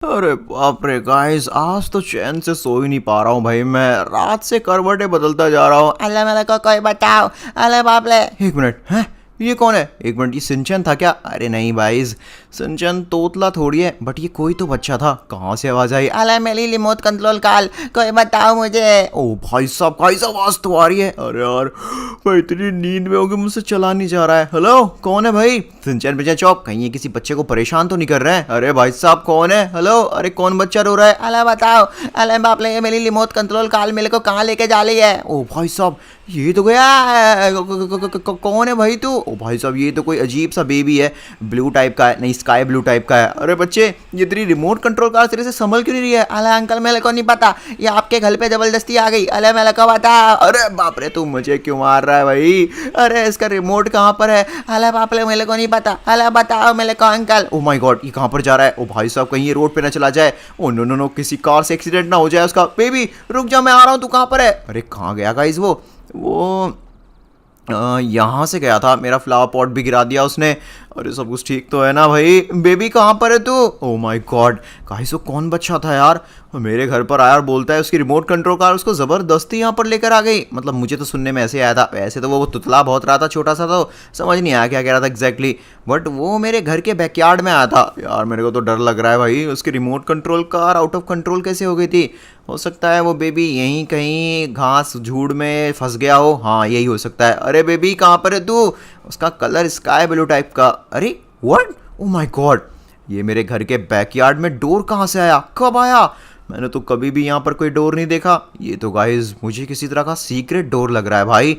अरे बाप रे गाइस, आज तो चैन से सो ही नहीं पा रहा हूँ भाई। मैं रात से करवटें बदलता जा रहा हूँ। अल्लाह मेरे को कोई बताओ। अल्लाह बाप रे। एक मिनट, हैं? ये कौन है? एक मिनट, ये सिंचन था क्या? अरे नहीं भाई, सिंचन तोतला थोड़ी है, बट ये कोई तो बच्चा था। कहाँ से आवाज आई? अल्लाह मेरी रिमोट कंट्रोल कॉल, कोई बताओ मुझे। ओ भाई साहब, आवाज तो आ रही है। अरे यार, मैं इतनी नींद में होगी, मुझसे चला नहीं जा रहा है। हेलो, कौन है भाई? सिंचन पिचन चौक, कहीं ये किसी बच्चे को परेशान तो नहीं कर रहे हैं? अरे भाई साहब, कौन है? हेलो, अरे कौन बच्चा रो रहा है? अल्लाह बताओ। अल्लाह बाप रे, ये मेरी रिमोट कंट्रोल कॉल मेरे को कहाँ लेके जा रही है? ओ भाई साहब, ये तो गया। कौन है भाई तू? ओ भाई साहब, ये तो कोई अजीब सा बेबी है। ब्लू टाइप का है, नहीं स्काई ब्लू टाइप का है। अरे बच्चे, ये तेरी रिमोट कंट्रोल कार तेरे से संभल क्यों नहीं रही है? अल्लाह अंकल मेरे को नहीं पता, ये आपके घर पे जबरदस्ती आ गई। अल्लाह मेरे को बता। अरे बाप रे, तू मुझे क्यों मार रहा है भाई? अरे इसका रिमोट कहाँ पर है? अल्लाह बाप रे, मेरे को नहीं पता। अल्लाह बताओ मेरे को अंकल। ओ माय गॉड, ये कहाँ पर जा रहा है? ओ भाई साहब, कहीं ये रोड पे ना चला जाए। ओ नो नो नो, किसी कार से एक्सीडेंट ना हो जाए उसका। बेबी रुक जा, मैं आ रहा हूँ, तू कहाँ पर है? अरे कहाँ गया गाइस वो यहाँ से गया था। मेरा फ्लावर पॉट भी गिरा दिया उसने। अरे सब कुछ ठीक तो है ना भाई? बेबी कहाँ पर है तू? ओ माय गॉड गाइस, वो कौन बच्चा था यार? वो मेरे घर पर आया और बोलता है उसकी रिमोट कंट्रोल कार उसको ज़बरदस्ती यहाँ पर लेकर आ गई। मतलब मुझे तो सुनने में ऐसे आया था। वैसे तो वो तुतला बहुत रहा था, छोटा सा, तो समझ नहीं आया क्या कह रहा था एग्जैक्टली। बट वो मेरे घर के बैकयार्ड में आया था। यार मेरे को तो डर लग रहा है भाई, उसकी remote control car out of control कैसे हो गई थी? हो सकता है वो बेबी यहीं कहीं घास झूड़ में फंस गया हो। हाँ, यही हो सकता है। अरे बेबी कहाँ पर है तू? उसका कलर स्काई ब्लू टाइप का। अरे व्हाट? ओ माय गॉड, ये मेरे घर के बैकयार्ड में डोर कहाँ से आया? कब आया? मैंने तो कभी भी यहाँ पर कोई डोर नहीं देखा। ये तो गाइस मुझे किसी तरह का सीक्रेट डोर लग रहा है भाई।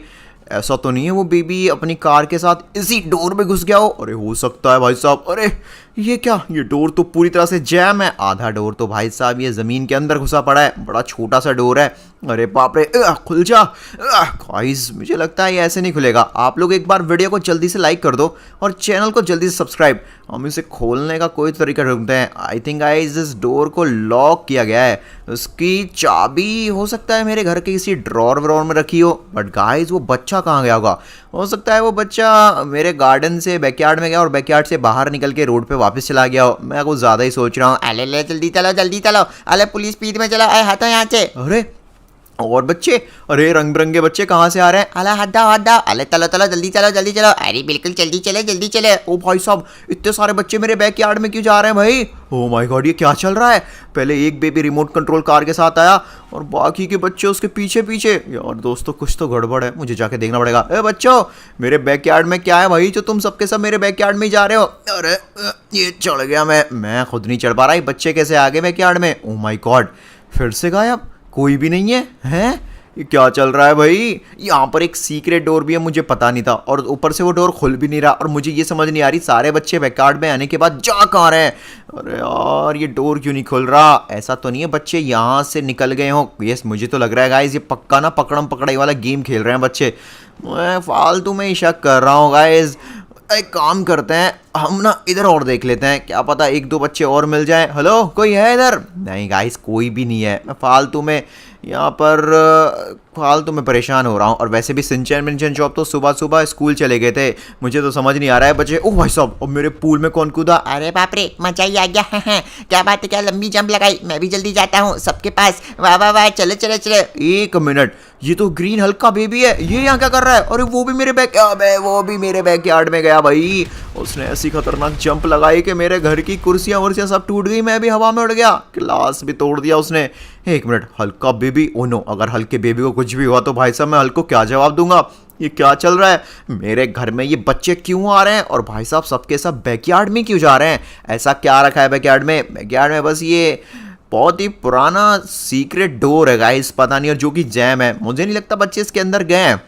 ऐसा तो नहीं है वो बेबी अपनी कार के साथ इसी डोर में घुस गया हो? अरे हो सकता है भाई साहब। अरे ये क्या? ये डोर तो पूरी तरह से जैम है। आधा डोर तो भाई साहब ये ज़मीन के अंदर घुसा पड़ा है। बड़ा छोटा सा डोर है। अरे बाप रे, खुल जा गाइस। मुझे लगता है ये ऐसे नहीं खुलेगा। आप लोग एक बार वीडियो को जल्दी से लाइक कर दो और चैनल को जल्दी से सब्सक्राइब। हम इसे खोलने का कोई तरीका ढूंढते हैं। आई थिंक गाइस इस डोर को लॉक किया गया है। उसकी चाबी हो सकता है मेरे घर के किसी ड्रॉर व्रॉर में रखी हो। बट गाइस वो बच्चा कहाँ गया होगा? हो सकता है वो बच्चा मेरे गार्डन से बैकयार्ड में गया और बैकयार्ड से बाहर निकल के रोड पे वापस चला गया हो। मैं कुछ ज़्यादा ही सोच रहा हूँ। अले ले जल्दी चलो जल्दी चलो। अले पुलिस स्पीड में चलो। अरे हटो यहाँ से। अरे और बच्चे, अरे रंग बिरंगे बच्चे कहाँ से आ रहे हैं? अले हट जाओ हट जाओ। अले चलो चलो जल्दी चलो जल्दी चलो। अरे बिल्कुल जल्दी चले जल्दी चले। ओ भाई साहब, इतने सारे बच्चे मेरे बैकयार्ड में क्यों जा रहे हैं भाई? ओ माय गॉड, ये क्या चल रहा है? पहले एक बेबी रिमोट कंट्रोल कार के साथ आया और बाकी के बच्चे उसके पीछे पीछे। यार दोस्तों, कुछ तो गड़बड़ है, मुझे जाके देखना पड़ेगा। ए बच्चों, मेरे बैकयार्ड में क्या है भाई जो तुम सबके सब मेरे बैकयार्ड में ही जा रहे हो? अरे ये चढ़ गया। मैं खुद नहीं चढ़ पा रहा। ये बच्चे कैसे आ गए बैकयार्ड में? ओ माय गॉड, फिर से गायब, कोई भी नहीं है। हैं? ये क्या चल रहा है भाई? यहाँ पर एक सीक्रेट डोर भी है, मुझे पता नहीं था, और ऊपर से वो डोर खुल भी नहीं रहा। और मुझे ये समझ नहीं आ रही सारे बच्चे बैकयार्ड में आने के बाद जा कहाँ रहे हैं? अरे यार, ये डोर क्यों नहीं खुल रहा? ऐसा तो नहीं है बच्चे यहाँ से निकल गए हों? यस, मुझे तो लग रहा है गाइस ये पक्का ना पकड़म पकड़ाई वाला गेम खेल रहे हैं बच्चे। मैं फालतू में ही शक कर रहा हूँ गाइस। एक काम करते हैं, हम ना इधर और देख लेते हैं, क्या पता एक दो बच्चे और मिल जाएं। हेलो, कोई है इधर? नहीं गाइस, कोई भी नहीं है। मैं फालतू में यहाँ पर फालतू में परेशान हो रहा हूँ। और वैसे भी सिंचन मिंचन जॉब तो सुबह सुबह स्कूल चले गए थे। मुझे तो समझ नहीं आ रहा है बच्चे। ओह भाई साहब, अब मेरे पूल में कौन कूदा? अरे बाप रे, मजा ही आ गया। क्या बात है, क्या लंबी जंप लगाई। मैं भी जल्दी जाता हूँ सबके पास। वाह वाह वाह, चले चले चले। एक मिनट, ये तो ग्रीन हल्क का बेबी है। ये यहाँ क्या कर रहा है? अरे वो भी मेरे बैकयार्ड में गया भाई। उसने ऐसी खतरनाक जंप लगाई कि मेरे घर की कुर्सियां वर्सियां सब टूट गई। मैं भी हवा में उड़ गया, ग्लास भी तोड़ दिया उसने। एक मिनट, हल्क का बेबी? ओ नो, अगर हल्क के बेबी को कुछ भी हुआ तो भाई साहब मैं हल्क को क्या जवाब दूंगा? ये क्या चल रहा है? मेरे घर में ये बच्चे क्यों आ रहे हैं? और भाई साहब सबके सब बैकयार्ड में क्यों जा रहे हैं? ऐसा क्या रखा है बैकयार्ड में? बैकयार्ड में बस ये बहुत ही पुराना सीक्रेट डोर है गाइस, पता नहीं, और जो कि जैम है। मुझे नहीं लगता बच्चे इसके अंदर गए हैं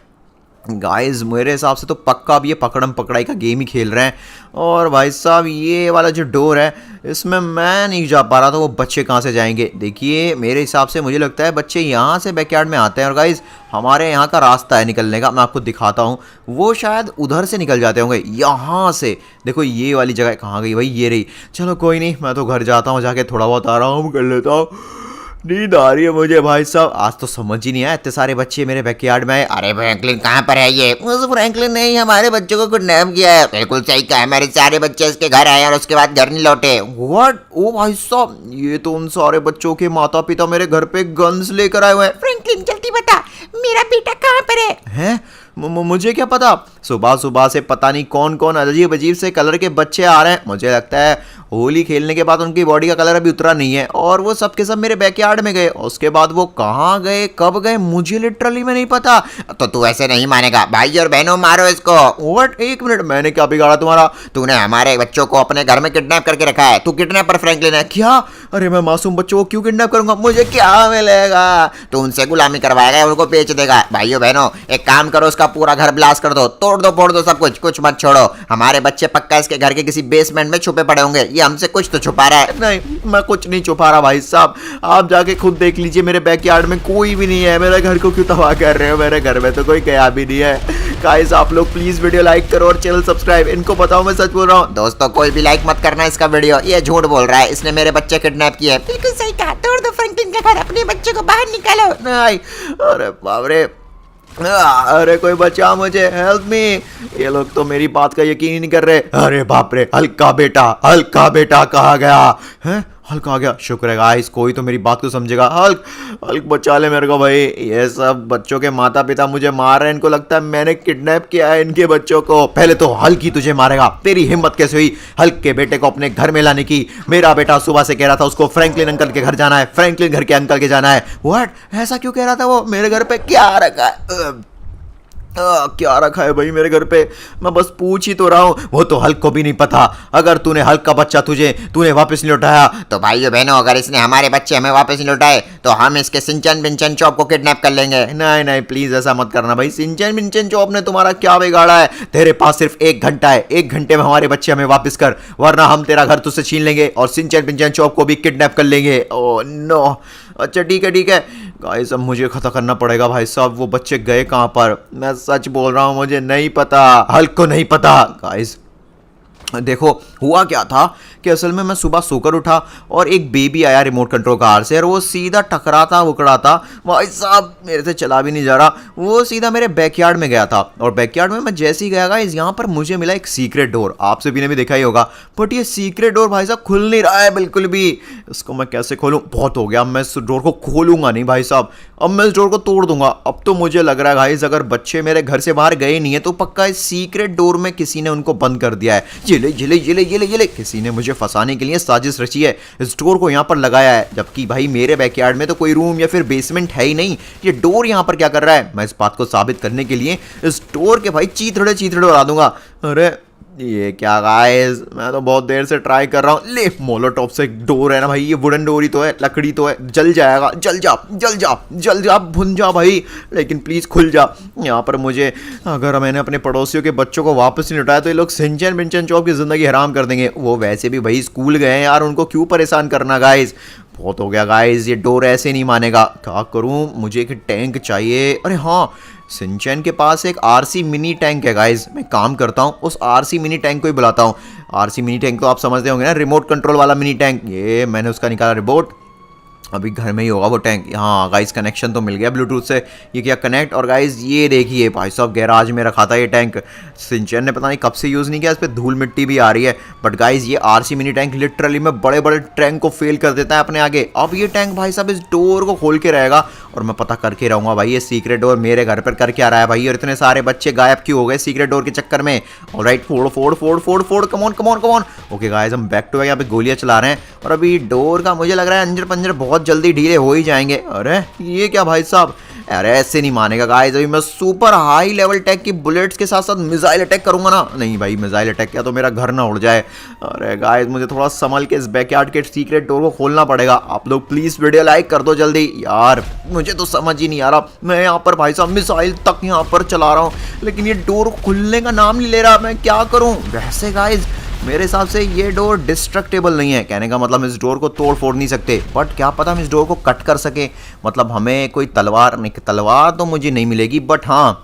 गाइस। मेरे हिसाब से तो पक्का अब ये पकड़म पकड़ाई का गेम ही खेल रहे हैं। और भाई साहब ये वाला जो डोर है, इसमें मैं नहीं जा पा रहा, तो वो बच्चे कहाँ से जाएंगे? देखिए मेरे हिसाब से मुझे लगता है बच्चे यहाँ से बैकयार्ड में आते हैं। और गाइस हमारे यहाँ का रास्ता है निकलने का, मैं आपको दिखाता हूँ। वो शायद उधर से निकल जाते होंगे, यहाँ से। देखो ये वाली जगह कहाँ गई भाई? ये रही। चलो कोई नहीं, मैं तो घर जाता हूँ, जाके थोड़ा बहुत आराम कर लेता हूँ। नींद आ रही है मुझे भाई साहब। आज तो समझ ही नहीं आया, इतने सारे बच्चे मेरे बैकयार्ड में आए। अरे फ्रैंकलिन कहाँ पर है ये? उस फ्रैंकलिन ने ही हमारे बच्चों को किडनैप किया है। बिल्कुल सही कहा है, मेरे सारे बच्चे इसके घर आए और उसके बाद घर नहीं लौटे। व्हाट? ओ भाई साहब, ये तो उन सारे बच्चों के माता पिता मेरे घर पे गन्स लेकर आए हुए हैं। फ्रैंकलिन जल्दी बता, मेरा बेटा कहाँ पर है? हैं? मुझे क्या पता, सुबह सुबह से पता नहीं कौन कौन अजीब अजीब से कलर के बच्चे आ रहे हैं। मुझे लगता है होली खेलने के बाद उनकी बॉडी का कलर अभी उतरा नहीं है और वो सब के सब मेरे बैकयार्ड में गए। उसके बाद वो कहाँ गए, कब गए, मुझे लिटरली में नहीं पता। तो तू ऐसे नहीं मानेगा, भाई और बहनों मारो इसको। व्हाट? एक मिनट, मैंने क्या बिगाड़ा तुम्हारा? तूने हमारे बच्चों को अपने घर में किडनैप करके रखा है। तू किडनैपर फ्रैंकलिन है। क्या? अरे मैं मासूम बच्चों को क्यों किडनैप करूंगा? मुझे क्या मिलेगा? तू उनसे गुलामी करवाएगा, उनको बेच देगा। भाइयों बहनों, एक काम करो, उसका पूरा घर ब्लास्ट कर दो, तोड़ दो, फोड़ दो, सब कुछ, कुछ मत छोड़ो। हमारे बच्चे पक्का इसके घर के किसी बेसमेंट में छुपे पड़े होंगे। ये हमसे कुछ तो छुपा रहा है। नहीं, मैं कुछ नहीं छुपा रहा भाई साहब, आप जाके खुद देख लीजिए। मेरे बैकयार्ड में कोई भी नहीं है। मेरे घर को क्यों तबाह कर रहे हो? मेरे घर में तो कोई गया भी नहीं है। गाइस आप लोग प्लीज वीडियो लाइक करो और चैनल सब्सक्राइब। इनको बताओ मैं सच बोल रहा हूँ। दोस्तों कोई भी लाइक मत करना इसका वीडियो, ये झूठ बोल रहा है, इसने मेरे बच्चे किडनैप किए। बिल्कुल सही कहा, तोड़ दो फ्रैंकलिन का घर, अपने बच्चे को बाहर निकालो। नहीं, अरे बाप रे, अरे कोई बचा मुझे, हेल्प मी। ये लोग तो मेरी बात का यकीन ही नहीं कर रहे। अरे बाप रे, हल्का बेटा कहाँ गया है? हल्क आ गया, शुक्र है गाइस, कोई तो मेरी बात को समझेगा। हल्क बचा ले मेरे को भाई। ये सब बच्चों के माता पिता मुझे मार रहे हैं, इनको लगता है मैंने किडनैप किया है इनके बच्चों को। पहले तो हल्क ही तुझे मारेगा। तेरी हिम्मत कैसे हुई हल्क के बेटे को अपने घर में लाने की? मेरा बेटा सुबह से कह रहा था उसको फ्रैंकलिन अंकल के घर जाना है, फ्रैंकलिन घर के अंकल के जाना है। व्हाट? ऐसा क्यों कह रहा था वो? मेरे घर पे क्या रखा है? क्या रखा है भाई मेरे घर पे? मैं बस पूछ ही तो रहा हूँ, वो तो हल्क को भी नहीं पता। अगर तूने हल्क का बच्चा तूने वापस नहीं लौटाया तो भाइयों बहनों, अगर इसने हमारे बच्चे हमें वापस नहीं लौटाए तो हम इसके सिंचन बिंचन चौप को किडनैप कर लेंगे। नहीं प्लीज ऐसा मत करना भाई। सिंचन बिंचन चौप ने तुम्हारा क्या बिगाड़ा है? तेरे पास सिर्फ 1 घंटा है, 1 घंटे में हमारे बच्चे हमें वापस कर, वरना हम तेरा घर तुझसे छीन लेंगे और सिंचन बिंचन चौप को भी किडनैप कर लेंगे। Oh no. अच्छा ठीक है गाइस, अब मुझे खत्म करना पड़ेगा भाई साहब। वो बच्चे गए कहाँ पर? मैं सच बोल रहा हूँ, मुझे नहीं पता, हल्क को नहीं पता। गाइस देखो हुआ क्या था कि असल में मैं सुबह सोकर उठा और एक बेबी आया रिमोट कंट्रोल कार से और वो सीधा टकराता उकड़ाता, भाई साहब मेरे से चला भी नहीं जा रहा, वो सीधा मेरे बैकयार्ड में गया था। और बैकयार्ड में मैं जैसे ही गया गाइस, यहाँ पर मुझे मिला एक सीक्रेट डोर। आप सभी ने भी देखा ही होगा, बट ये सीक्रेट डोर भाई साहब खुल नहीं रहा है बिल्कुल भी। इसको मैं कैसे खोलूँ? बहुत हो गया, मैं इस डोर को खोलूंगा नहीं भाई साहब, अब मैं इस डोर को तोड़ दूंगा। अब तो मुझे लग रहा है गाइस, अगर बच्चे मेरे घर से बाहर गए नहीं है तो पक्का इस सीक्रेट डोर में किसी ने उनको बंद कर दिया है। ये किसी ने मुझे फंसाने के लिए साजिश रची है, इस डोर को यहाँ पर लगाया है। जबकि भाई मेरे बैकयार्ड में तो कोई रूम या फिर बेसमेंट है ही नहीं, ये डोर यहाँ पर क्या कर रहा है? मैं इस बात को साबित करने के लिए इस डोर के भाई चीथड़े उड़ा दूंगा। अरे ये क्या गाइस, मैं तो बहुत देर से ट्राई कर रहा हूँ। ले मोलोटॉप से डोर है ना भाई, ये वुडन डोर ही तो है, लकड़ी तो है, जल जाएगा। जल जा भुन जा भाई, लेकिन प्लीज़ खुल जा। यहाँ पर मुझे, अगर मैंने अपने पड़ोसियों के बच्चों को वापस नहीं लौटाया तो ये लोग सिंचन बिंचन चौप की ज़िंदगी हराम कर देंगे। वो वैसे भी भाई स्कूल गए हैं यार, उनको क्यों परेशान करना गाइस। बहुत हो गया गाइस, ये डोर ऐसे नहीं मानेगा। क्या करूँ? मुझे एक टैंक चाहिए। अरे हाँ, सिंचन के पास एक आरसी मिनी टैंक है गाइस। मैं काम करता हूँ, उस आरसी मिनी टैंक को ही बुलाता हूँ। आरसी मिनी टैंक तो आप समझते होंगे ना, रिमोट कंट्रोल वाला मिनी टैंक। ये मैंने उसका निकाला रिमोट, अभी घर में ही होगा वो टैंक। हाँ गाइस, कनेक्शन तो मिल गया ब्लूटूथ से। ये क्या कनेक्ट, और गाइस ये देखिए भाई साहब, गैराज में रखा था ये टैंक। सिंचन ने पता नहीं कब से यूज़ नहीं किया, इस पर धूल मिट्टी भी आ रही है। बट गाइस ये आरसी मिनी टैंक लिटरली में बड़े बड़े टैंक को फेल कर देता है अपने आगे। अब ये टैंक भाई साहब इस डोर को खोल के रहेगा और मैं पता करके रहूँगा भाई ये सीक्रेट डोर मेरे घर पर करके आ रहा है भाई। और इतने सारे बच्चे गायब क्यों हो गए सीक्रेट डोर के चक्कर में? ऑलराइट, फोड़, कम ऑन। ओके गाइस, हम बैक टू बैक यहाँ पे गोलियाँ चला रहे हैं और अभी डोर का मुझे लग रहा है अंजर पंजर बहुत जल्दी ढीले हो ही जाएंगे। अरे ये क्या भाई साहब, अरे ऐसे नहीं मानेगा गाइस। अभी मैं सुपर हाई लेवल टेक की बुलेट्स के साथ साथ मिसाइल अटैक करूंगा ना। नहीं भाई, मिसाइल अटैक किया तो मेरा घर ना उड़ जाए। अरे गाइस, मुझे थोड़ा संभल के इस बैकयार्ड के सीक्रेट डोर को खोलना पड़ेगा। आप लोग प्लीज वीडियो लाइक कर दो जल्दी यार, मुझे तो समझ ही नहीं आ रहा। मैं यहाँ पर भाई साहब मिसाइल तक यहाँ पर चला रहा हूँ, लेकिन ये डोर खुलने का नाम नहीं ले रहा। मैं क्या करूँ? वैसे गाइस मेरे हिसाब से ये डोर डिस्ट्रक्टेबल नहीं है। कहने का मतलब इस डोर को तोड़ फोड़ नहीं सकते, बट क्या पता हम इस डोर को कट कर सके। मतलब हमें कोई तलवार नहीं, तलवार तो मुझे नहीं मिलेगी, बट हाँ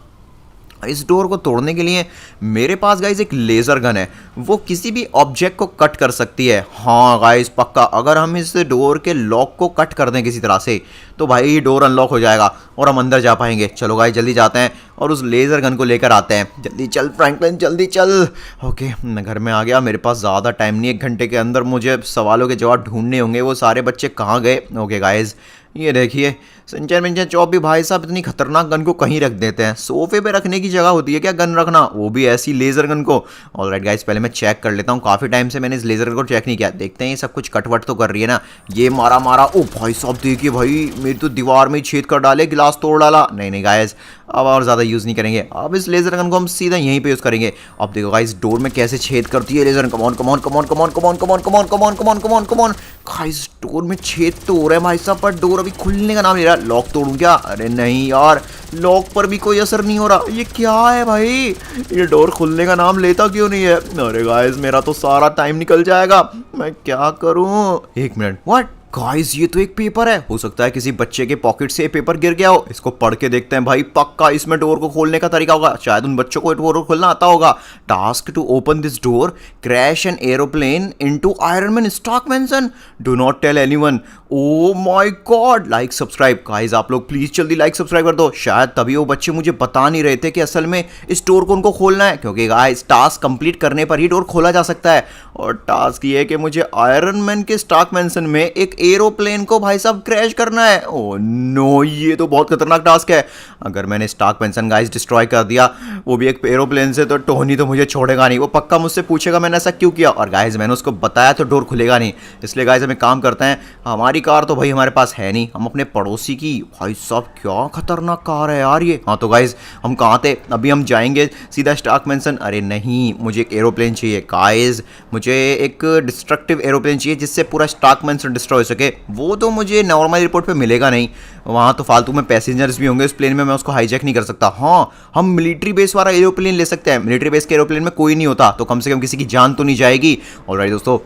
इस डोर को तोड़ने के लिए मेरे पास गाइज एक लेज़र गन है, वो किसी भी ऑब्जेक्ट को कट कर सकती है। हाँ गाइज पक्का, अगर हम इस डोर के लॉक को कट कर दें किसी तरह से तो भाई ये डोर अनलॉक हो जाएगा और हम अंदर जा पाएंगे। चलो गाइज जल्दी जाते हैं और उस लेज़र गन को लेकर आते हैं। जल्दी चल फ्रैंकलिन जल्दी चल। ओके मैं घर में आ गया, मेरे पास ज़्यादा टाइम नहीं, 1 घंटे के अंदर मुझे सवालों के जवाब ढूंढने होंगे। वो सारे बच्चे कहाँ गए? ओके गाइज ये देखिए सिंचन मिंचन चौप भी भाई साहब इतनी खतरनाक गन को कहीं रख देते हैं। सोफे पे रखने की जगह होती है क्या गन रखना, वो भी ऐसी लेजर गन को। ऑलराइट गाइस पहले मैं चेक कर लेता हूँ, काफी टाइम से मैंने इस लेजर गन को चेक नहीं किया। देखते हैं ये सब कुछ कटवट तो कर रही है ना। ये मारा मारा, ओ भाई साहब देखिए भाई मेरी तो दीवार में छेद कर डाले, गिलास तोड़ डाला। नहीं नहीं गाइस अब और ज़्यादा यूज़ नहीं करेंगे, अब इस लेजर गन को हम सीधा यहीं पे यूज़ करेंगे। अब देखो गाइस डोर में कैसे छेद करती है laser. Come on come on come on come on come on come on come on come on come on come on come on. Guys door में छेद तो हो रहा है भाई साहब, पर डोर अभी खुलने का नाम ले रहा है। लॉक तोड़ूं क्या? अरे नहीं यार, लॉक पर भी कोई असर नहीं हो रहा। ये क्या है भाई, ये डोर खुलने का नाम लेता क्यों नहीं है? अरे गाइस मेरा तो सारा टाइम निकल जाएगा, मैं क्या करूं? 1 मिनट, व्हाट गाइस ये तो एक पेपर है, हो सकता है किसी बच्चे के पॉकेट से ये पेपर गिर गया हो। इसको पढ़ के देखते हैं भाई, पक्का इसमें डोर को खोलने का तरीका होगा। शायद उन बच्चों को डोर को खोलना आता होगा। Task to open this door, crash an aeroplane into Iron Man Stark mansion, do not tell anyone. Oh my god, like subscribe guys, आप लोग प्लीज जल्दी लाइक सब्सक्राइब कर दो। शायद तभी वो बच्चे मुझे बता नहीं रहे थे कि असल में इस डोर को उनको खोलना है, क्योंकि गाइस टास्क कंप्लीट करने पर ही डोर खोला जा सकता है। और टास्क ये है कि मुझे आयरन मैन के स्टॉक मेंशन में एक एरोप्लेन को भाई साहब क्रैश करना है। ओ नो, ये तो बहुत खतरनाक टास्क है। अगर मैंने स्टॉक मेंशन गाइस डिस्ट्रॉय कर दिया, वो भी एक एरोप्लेन से, तो टोनी तो मुझे छोड़ेगा नहीं। वो पक्का मुझसे पूछेगा मैंने ऐसा क्यों किया। और गाइस मैंने उसको बताया तो डोर खुलेगा नहीं। इसलिए गाइस हम एक काम करते हैं, हमारी कार तो भाई हमारे पास है नहीं, हम अपने पड़ोसी की। भाई साहब क्या खतरनाक कार है यार ये। हाँ तो गाइस हम कहाँ थे? अभी हम जाएंगे सीधा स्टॉक मेंशन। अरे नहीं, मुझे एक एरोप्लेन चाहिए गाइस, मुझे एक डिस्ट्रक्टिव एरोप्लेन चाहिए जिससे पूरा स्टॉक मेंशन डिस्ट्रॉय हो सके। वो तो मुझे नॉर्मल एयरपोर्ट पे मिलेगा नहीं, वहाँ तो फालतू में पैसेंजर्स भी होंगे उस प्लेन में, मैं उसको हाईजैक नहीं कर सकता। हाँ हम मिलिट्री बेस वाला एरोप्लेन ले सकते हैं, मिलिट्री बेस के एरोप्लेन में कोई नहीं होता, तो कम से कम किसी की जान तो नहीं जाएगी। ऑलराइट दोस्तों,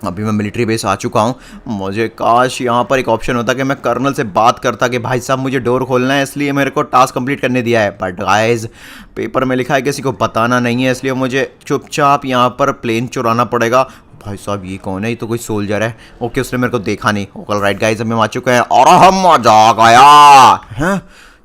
अभी मैं मिलिट्री बेस आ चुका हूँ। मुझे काश यहाँ पर एक ऑप्शन होता कि मैं कर्नल से बात करता कि भाई साहब मुझे डोर खोलना है, इसलिए मेरे को टास्क कंप्लीट करने दिया है। बट गाइस पेपर में लिखा है किसी को बताना नहीं है, इसलिए मुझे चुपचाप यहाँ पर प्लेन चुराना पड़ेगा। भाई साहब ये कौन है? ये तो कोई सोल्जर है। ओके उसने मेरे को देखा नहीं। ऑल राइट गाइस अब हम आ चुके हैं और हम मजा आ गया हैं।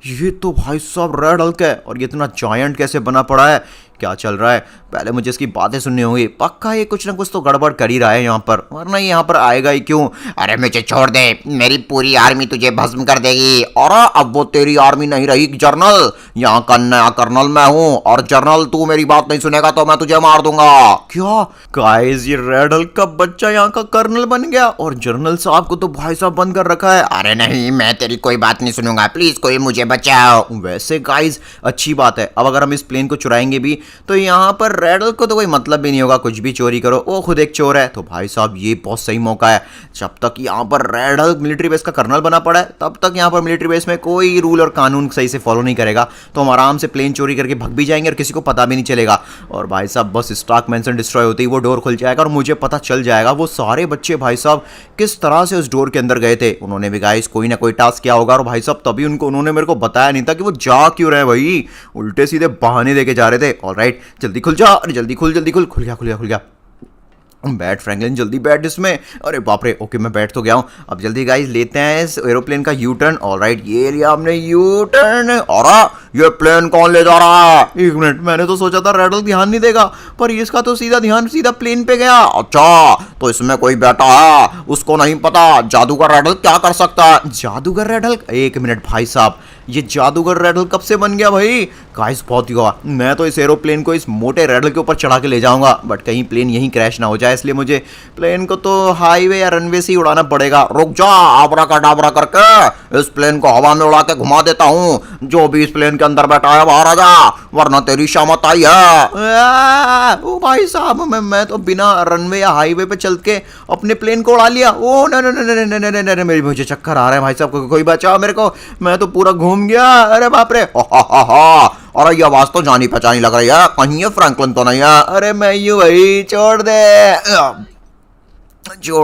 ये तो भाई साहब रेड हल्क है, और ये इतना जायंट कैसे बना पड़ा है? क्या चल रहा है? पहले मुझे इसकी बातें सुननी होगी, पक्का ये कुछ ना कुछ तो गड़बड़ कर ही रहा है यहाँ पर, वरना ये यहाँ पर आएगा ही क्यों? अरे मुझे छोड़ दे, मेरी पूरी आर्मी तुझे भस्म कर देगी। और अब वो तेरी आर्मी नहीं रही जनरल, यहाँ का नया कर्नल मैं हूँ, और जनरल तू मेरी बात नहीं सुनेगा तो मैं तुझे मार दूंगा। क्या गाइस ये रेड हल्क का बच्चा यहाँ का कर्नल बन गया, और जनरल साहब को तो भाई साहब बंद कर रखा है। अरे नहीं, मैं तेरी कोई बात नहीं सुनूंगा, प्लीज कोई मुझे बचाओ। वैसे गाइस अच्छी बात है, अब अगर हम इस प्लेन को चुराएंगे भी तो यहाँ पर रेड हल्क को तो कोई मतलब भी नहीं होगा, कुछ भी चोरी करो, वो खुद एक चोर है। तो भाई साहब ये बहुत सही मौका है, जब तक यहाँ पर रेड हल्क मिलिट्री बेस का कर्नल बना पड़ा है तब तक यहाँ पर मिलिट्री बेस में कोई रूल और कानून सही से फॉलो नहीं करेगा, तो हम आराम से प्लेन चोरी करके भग भी जाएंगे और किसी को पता भी नहीं चलेगा। और भाई साहब बस स्टॉक मेंशन डिस्ट्रॉय होती ही वो डोर खुल जाएगा और मुझे पता चल जाएगा वो सारे बच्चे भाई साहब किस तरह से उस डोर के अंदर गए थे। उन्होंने भी गाइस कोई ना कोई टास्क किया होगा, और भाई साहब तभी उन्होंने मेरे को बताया नहीं था कि वो जा क्यों रहे भाई, उल्टे सीधे बहाने देके जा रहे थे। ऑलराइट जल्दी खुल जा, अरे जल्दी खुल खुल गया खुल गया खुल गया। बैठ फ्रैंकलिन जल्दी बैठ इसमें। अरे बाप रे, ओके मैं बैठ तो गया हूँ। अब जल्दी गाइस लेते हैं इस एरोप्लेन का यू टर्न। ऑलराइट ये लिया हमने यू टर्न। और ये प्लेन कौन ले जा रहा है? 1 मिनट, मैंने तो सोचा था रेड हल्क ध्यान नहीं देगा, पर इसका तो सीधा ध्यान सीधा प्लेन पे गया। अच्छा तो इसमें कोई बैठा है, उसको नहीं पता जादूगर रेड हल्क क्या कर सकता है। जादूगर रेड हल्क? 1 मिनट भाई साहब, ये जादूगर रेड हल्क कब से बन गया भाई? गाइस बहुत ही हुआ, मैं तो इस एरोप्लेन को इस मोटे रेड हल्क के ऊपर चढ़ा के ले जाऊंगा, बट कहीं प्लेन यहीं क्रैश ना हो जाए, इसलिए मुझे प्लेन को तो हाईवे या रनवे से ही उड़ाना पड़ेगा। रुक जा, आबरा का डाबरा करके इस प्लेन को हवा में उड़ा के घुमा देता हूँ। जो भी इस प्लेन के अंदर बैठा है बाहर आ जा, वरना तेरी शामत आई है। ओ भाई साहब मैं तो बिना रनवे या हाईवे पे चल के अपने प्लेन को उड़ा लिया। ओ न मेरी मुझे चक्कर आ रहा है भाई साहब, कोई बचाओ मेरे को, मैं तो पूरा घूम गया। अरे बाप रे, अरे ये आवाज तो जानी पहचानी लग रही है, कहीं ये फ्रैंकलिन तो नहीं है। अरे मैं यूं भाई, छोड़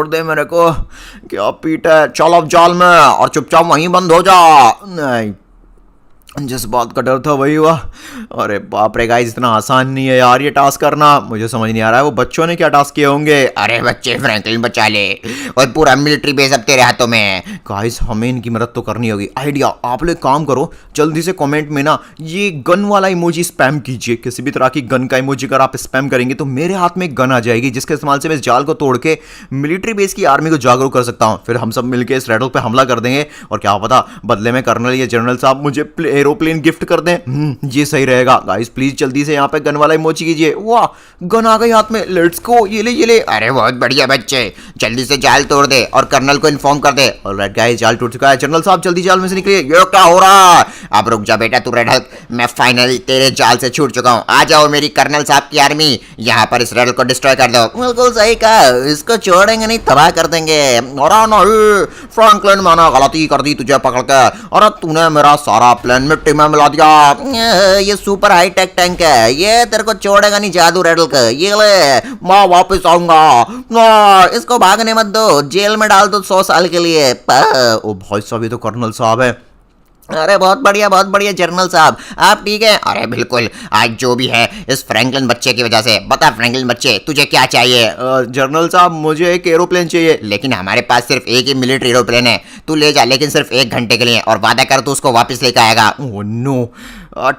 दे मेरे को, क्या पीटा है। चल अब जाल में और चुपचाप वहीं बंद हो जा। नहीं जिस बात का डर था वही हुआ। अरे बाप रे गाइस, इतना आसान नहीं है यार ये टास्क करना। मुझे समझ नहीं आ रहा है वो बच्चों ने क्या टास्क किए होंगे। अरे बच्चे, फ्रैंकलिन बचा ले, और पूरा मिलिट्री बेस अब तेरे हाथों में है। गाइस हमें इनकी मदद तो करनी होगी। आइडिया, आप लोग काम करो, जल्दी से कमेंट में ना ये गन वाला इमोजी स्पैम कीजिए। किसी भी तरह की गन का इमोजी अगर आप स्पैम करेंगे तो मेरे हाथ में एक गन आ जाएगी, जिसके इस्तेमाल से मैं इस जाल को तोड़ के मिलिट्री बेस की आर्मी को जागरूक कर सकता हूँ। फिर हम सब मिलकर इस रेडल पे हमला कर देंगे, और क्या पता बदले में कर्नल या जनरल साहब मुझे एरोप्लेन गिफ्ट कर दें। ये सही रहेगा। गाइस प्लीज जल्दी से यहाँ पे गन वाला इमोजी कीजिए। वाह, गन आ गई हाथ में, लेट्स गो। ये ले ये ले। अरे बहुत बढ़िया बच्चे, जल्दी से जाल तोड़ दे और कर्नल को इन्फॉर्म कर दे। ऑलराइट गाइस, जाल टूट चुका है। जनरल साहब जल्दी जाल में से निकलिए। ये क्या हो रहा है? अब रुक जा बेटा तू रेड हल्क, मैं फाइनली तेरे जाल से छूट चुका हूँ। आ जाओ मेरी कर्नल साहब की आर्मी, यहाँ पर इस रेडल को डिस्ट्रॉय कर दो। बिल्कुल सही कहा, इसको छोड़ेंगे नहीं, तबाह कर देंगे। अरे नहीं फ्रैंकलिन, मैंने गलती कर दी तुझे पकड़ के। अरे तूने मेरा सारा प्लान मिट्टी में मिला दिया। ये सुपर हाई टेक टैंक है, ये तेरे को छोड़ेगा नहीं जादू रेडल का। ये ले, मैं वापस आऊंगा। इसको भागने मत दो, जेल में डाल दो 100 साल के लिए। ओ भाई साहब, ये तो कर्नल साहब है। अरे बहुत बढ़िया जनरल साहब, आप ठीक है? अरे बिल्कुल, आज जो भी है इस फ्रैंकलिन बच्चे की वजह से। बता फ्रैंकलिन बच्चे, तुझे क्या चाहिए? जनरल साहब मुझे एक एरोप्लेन चाहिए। लेकिन हमारे पास सिर्फ एक ही मिलिट्री एरोप्लेन है, तू ले जा, लेकिन सिर्फ 1 घंटे के लिए, और वादा कर तू उसको वापस लेकर आएगा। ओह नो,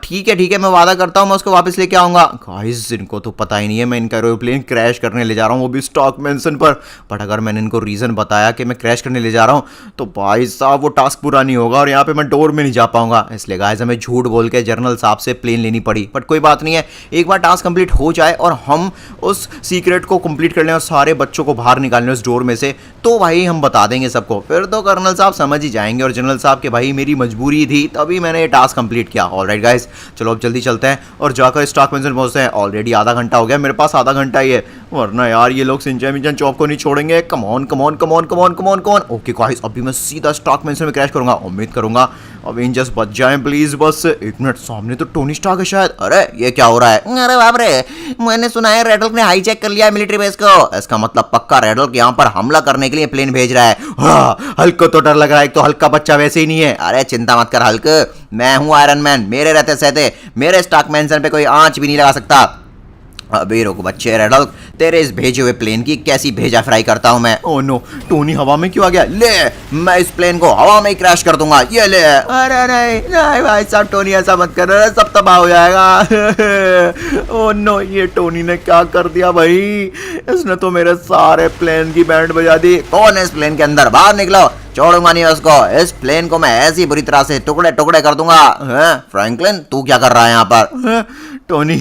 ठीक है मैं वादा करता हूँ, मैं उसको वापस लेके आऊंगा। गाइस इनको तो पता ही नहीं है मैं इनका एरोप्लेन क्रैश करने ले जा रहा हूँ, वो भी स्टॉक मेंशन पर। बट अगर मैंने इनको रीज़न बताया कि मैं क्रैश करने ले जा रहा हूँ तो भाई साहब वो टास्क पूरा नहीं होगा, और यहाँ पे मैं डोर में नहीं जा पाऊंगा। इसलिए गाइस हमें झूठ बोल के जनरल साहब से प्लेन लेनी पड़ी। बट कोई बात नहीं है, एक बार टास्क कंप्लीट हो जाए और हम उस सीक्रेट को कंप्लीट कर लें और सारे बच्चों को बाहर निकालने उस डोर में से, तो भाई हम बता देंगे सबको। फिर तो कर्नल साहब समझ ही जाएंगे और जनरल साहब के भाई मेरी मजबूरी थी तभी मैंने ये टास्क कंप्लीट किया। ऑलराइट गाइस, चलो अब जल्दी चलते हैं और जाकर स्टॉक मेंशन पहुंचते हैं। ऑलरेडी आधा घंटा हो गया, मेरे पास आधा घंटा ही है, वरना यार ये लोग सिंचन मिंचन चौक को नहीं छोड़ेंगे। Come on come on come on come on come on come on. Okay guys, अभी मैं सीधा स्टॉक मेंशन में क्रैश करूंगा। उम्मीद करूंगा अवेंजर्स बच जाएं प्लीज। बस 1 मिनट, सामने तो टोनी स्टार्क है शायद। अरे ये क्या हो रहा है? अरे बाप रे, मैंने सुना है रेडल ने हाईजैक कर लिया है मिलिट्री बेस को। इसका मतलब पक्का रेडल यहाँ पर हमला करने के लिए प्लेन भेज रहा है। हाँ, हल्क को तो डर लग रहा है, एक तो हल्क का बच्चा वैसे ही नहीं है। अरे चिंता मत कर हल्क, मैं हूँ आयरन मैन, मेरे रहते सहते मेरे स्टॉक मेंशन पे कोई आंच भी नहीं लगा सकता। अबे रुक बच्चे रेडल, तेरे इस भेजे हुए प्लेन की कैसी भेजा फ्राई करता हूं मैं। ओह नो, टोनी हवा में क्यों आ गया? ले, मैं इस प्लेन को हवा में ही क्रैश कर दूंगा। ये ले। अरे नहीं भाई साहब, टोनी ऐसा मत कर, सब तबाह हो जाएगा। ओह नो, ये टोनी ने क्या कर दिया भाई? इसने तो मेरे सारे प्लेन की बैंड बजा दी। कौन है इस प्लेन के अंदर? बाहर निकलो, छोड़ूंगा नहीं उसको। इस प्लेन को मैं ऐसी बुरी तरह से टुकड़े टुकड़े कर दूंगा। फ्रैंकलिन तू क्या कर रहा है यहाँ पर? टोनी